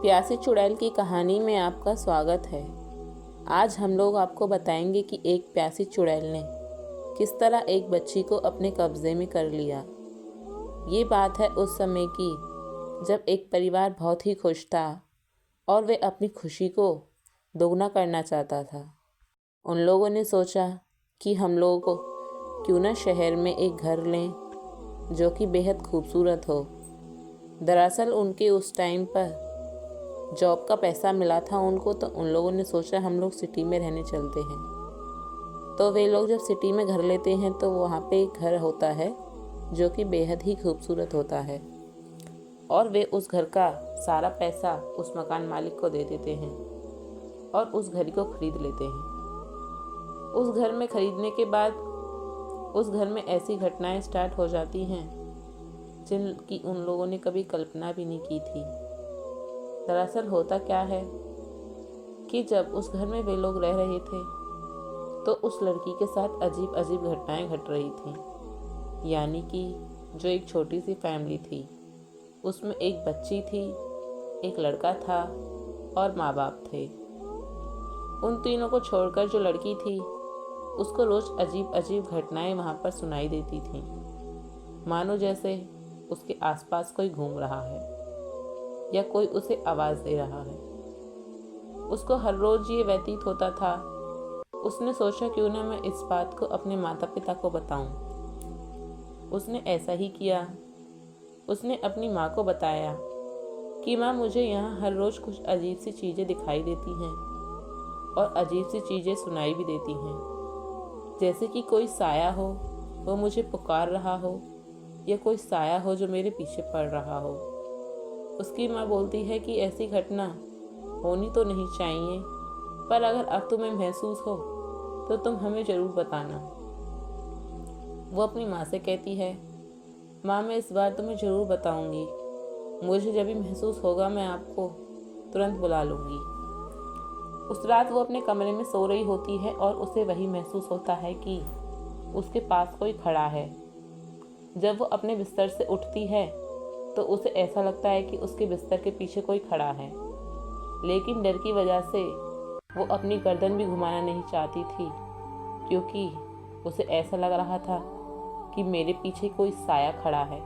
प्यासी चुड़ैल की कहानी में आपका स्वागत है। आज हम लोग आपको बताएंगे कि एक प्यासी चुड़ैल ने किस तरह एक बच्ची को अपने कब्जे में कर लिया। ये बात है उस समय की जब एक परिवार बहुत ही खुश था और वे अपनी खुशी को दोगुना करना चाहता था। उन लोगों ने सोचा कि हम लोगों को क्यों ना शहर में एक घर लें जो कि बेहद खूबसूरत हो। दरअसल उनके उस टाइम पर जॉब का पैसा मिला था उनको, तो उन लोगों ने सोचा हम लोग सिटी में रहने चलते हैं। तो वे लोग जब सिटी में घर लेते हैं तो वहाँ पे एक घर होता है जो कि बेहद ही खूबसूरत होता है और वे उस घर का सारा पैसा उस मकान मालिक को दे देते हैं और उस घर को खरीद लेते हैं। उस घर में खरीदने के बाद उस घर में ऐसी घटनाएं स्टार्ट हो जाती हैं जिनकी उन लोगों ने कभी कल्पना भी नहीं की थी। दरअसल होता क्या है कि जब उस घर में वे लोग रह रहे थे तो उस लड़की के साथ अजीब अजीब घटनाएं घट रही थी। यानी कि जो एक छोटी सी फैमिली थी उसमें एक बच्ची थी, एक लड़का था और माँ बाप थे। उन तीनों को छोड़कर जो लड़की थी उसको रोज अजीब अजीब घटनाएं वहाँ पर सुनाई देती थीं, मानो जैसे उसके आसपास कोई घूम रहा है या कोई उसे आवाज़ दे रहा है। उसको हर रोज़ ये व्यतीत होता था। उसने सोचा क्यों ना मैं इस बात को अपने माता पिता को बताऊं। उसने ऐसा ही किया। उसने अपनी माँ को बताया कि माँ, मुझे यहाँ हर रोज़ कुछ अजीब सी चीज़ें दिखाई देती हैं और अजीब सी चीज़ें सुनाई भी देती हैं, जैसे कि कोई साया हो वो मुझे पुकार रहा हो या कोई साया हो जो मेरे पीछे पड़ रहा हो। उसकी माँ बोलती है कि ऐसी घटना होनी तो नहीं चाहिए, पर अगर अब तुम्हें महसूस हो तो तुम हमें ज़रूर बताना। वो अपनी माँ से कहती है, माँ, मैं इस बार तुम्हें ज़रूर बताऊंगी। मुझे जब भी महसूस होगा मैं आपको तुरंत बुला लूँगी। उस रात वो अपने कमरे में सो रही होती है और उसे वही महसूस होता है कि उसके पास कोई खड़ा है। जब वो अपने बिस्तर से उठती है तो उसे ऐसा लगता है कि उसके बिस्तर के पीछे कोई खड़ा है, लेकिन डर की वजह से वो अपनी गर्दन भी घुमाना नहीं चाहती थी, क्योंकि उसे ऐसा लग रहा था कि मेरे पीछे कोई साया खड़ा है।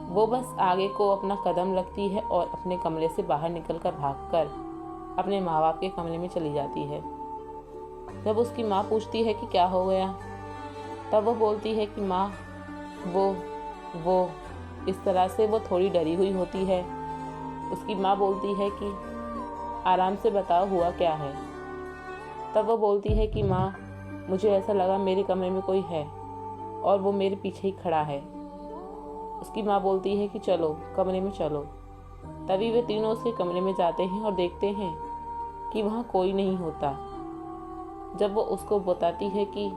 वो बस आगे को अपना कदम रखती है और अपने कमरे से बाहर निकलकर भागकर अपने माँ बाप के कमरे में चली जाती है। जब उसकी माँ पूछती है कि क्या हो गया, तब वो बोलती है कि माँ, वो इस तरह से वो थोड़ी डरी हुई होती है। उसकी माँ बोलती है कि आराम से बताओ हुआ क्या है। तब वो बोलती है कि माँ, मुझे ऐसा लगा मेरे कमरे में कोई है और वो मेरे पीछे ही खड़ा है। उसकी माँ बोलती है कि चलो कमरे में चलो। तभी वे तीनों उसके कमरे में जाते हैं और देखते हैं कि वहाँ कोई नहीं होता। जब वो उसको बताती है कि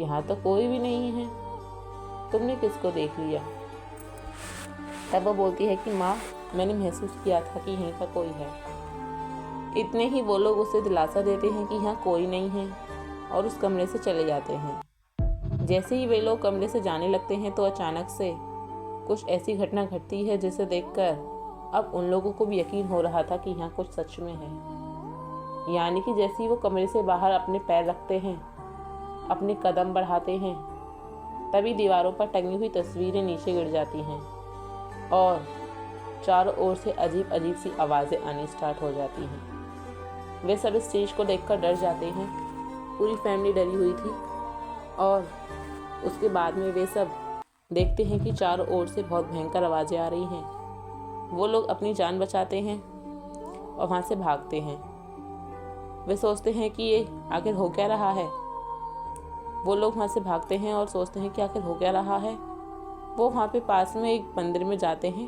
यहाँ तो कोई भी नहीं है, तुमने किसको देख लिया? तब वो बोलती है कि माँ, मैंने महसूस किया था कि यहीं पर कोई है। इतने ही वो लोग उसे दिलासा देते हैं कि यहाँ कोई नहीं है और उस कमरे से चले जाते हैं। जैसे ही वे लोग कमरे से जाने लगते हैं तो अचानक से कुछ ऐसी घटना घटती है जिसे देखकर अब उन लोगों को भी यकीन हो रहा था कि यहाँ कुछ सच में है। यानी कि जैसे ही वो कमरे से बाहर अपने पैर रखते हैं, अपने कदम बढ़ाते हैं, तभी दीवारों पर टंगी हुई तस्वीरें नीचे गिर जाती हैं और चारों ओर से अजीब अजीब सी आवाज़ें आनी स्टार्ट हो जाती हैं। वे सब इस चीज़ को देखकर डर जाते हैं। पूरी फैमिली डरी हुई थी और उसके बाद में वे सब देखते हैं कि चारों ओर से बहुत भयंकर आवाज़ें आ रही हैं। वो लोग अपनी जान बचाते हैं और वहाँ से भागते हैं। वे सोचते हैं कि ये आखिर हो क्या रहा है। वो लोग वहाँ से भागते हैं और सोचते हैं कि आखिर हो क्या रहा है। वो वहाँ पे पास में एक मंदिर में जाते हैं।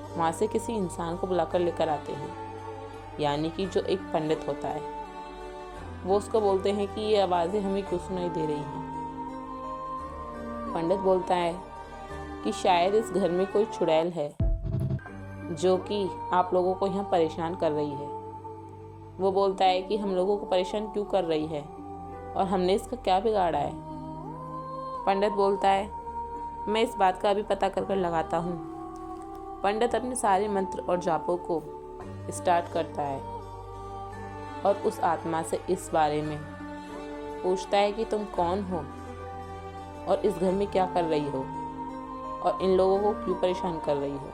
वहाँ से किसी इंसान को बुलाकर लेकर आते हैं, यानी कि जो एक पंडित होता है। वो उसको बोलते हैं कि ये आवाज़ें हमें क्यों सुनाई दे रही हैं। पंडित बोलता है कि शायद इस घर में कोई चुड़ैल है जो कि आप लोगों को यहाँ परेशान कर रही है। वो बोलता है कि हम लोगों को परेशान क्यों कर रही है और हमने इसका क्या बिगाड़ा है। पंडित बोलता है, मैं इस बात का अभी पता कर लगाता हूँ। पंडित अपने सारे मंत्र और जापों को स्टार्ट करता है और उस आत्मा से इस बारे में पूछता है कि तुम कौन हो और इस घर में क्या कर रही हो और इन लोगों को क्यों परेशान कर रही हो।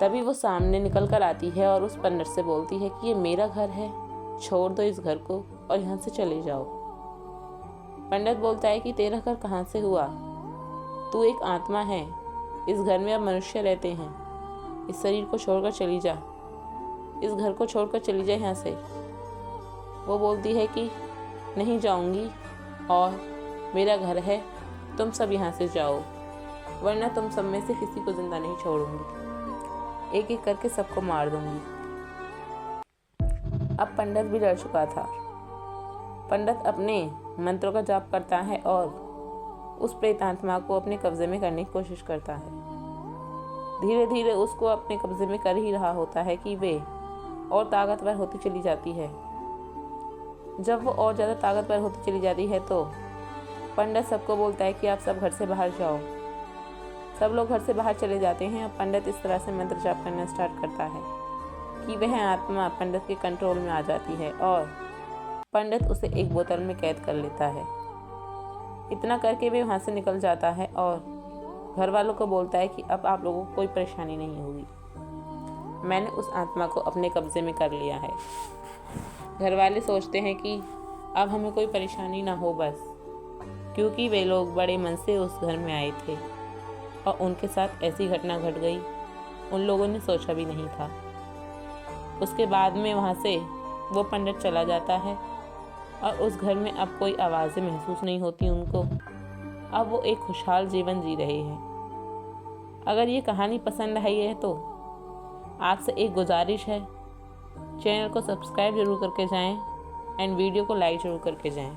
तभी वो सामने निकल कर आती है और उस पंडित से बोलती है कि ये मेरा घर है, छोड़ दो इस घर को और यहाँ से चले जाओ। पंडित बोलता है कि तेरा घर कहाँ से हुआ, तू एक आत्मा है, इस घर में अब मनुष्य रहते हैं, इस शरीर को छोड़कर चली जा, इस घर को छोड़कर चली जा यहाँ से। वो बोलती है कि नहीं जाऊँगी और मेरा घर है, तुम सब यहाँ से जाओ वरना तुम सब में से किसी को जिंदा नहीं छोड़ूंगी, एक एक करके सबको मार दूंगी। अब पंडित भी डर चुका था। पंडित अपने मंत्रों का जाप करता है और उस प्रेतात्मा को अपने कब्जे में करने की कोशिश करता है। धीरे धीरे उसको अपने कब्जे में कर ही रहा होता है कि वे और ताकतवर होती चली जाती है। जब वो और ज़्यादा ताकतवर होती चली जाती है तो पंडित सबको बोलता है कि आप सब घर से बाहर जाओ। सब लोग घर से बाहर चले जाते हैं और पंडित इस तरह से मंत्र जाप करना स्टार्ट करता है कि वह आत्मा पंडित के कंट्रोल में आ जाती है और पंडित उसे एक बोतल में कैद कर लेता है। इतना करके वे वहाँ से निकल जाता है और घर वालों को बोलता है कि अब आप लोगों को कोई परेशानी नहीं होगी, मैंने उस आत्मा को अपने कब्जे में कर लिया है। घर वाले सोचते हैं कि अब हमें कोई परेशानी ना हो बस, क्योंकि वे लोग बड़े मन से उस घर में आए थे और उनके साथ ऐसी घटना घट गई उन लोगों ने सोचा भी नहीं था। उसके बाद में वहाँ से वो पंडित चला जाता है और उस घर में अब कोई आवाज़ें महसूस नहीं होती उनको। अब वो एक खुशहाल जीवन जी रहे हैं। अगर ये कहानी पसंद आई है तो आपसे एक गुजारिश है, चैनल को सब्सक्राइब जरूर करके जाएं एंड वीडियो को लाइक जरूर करके जाएं।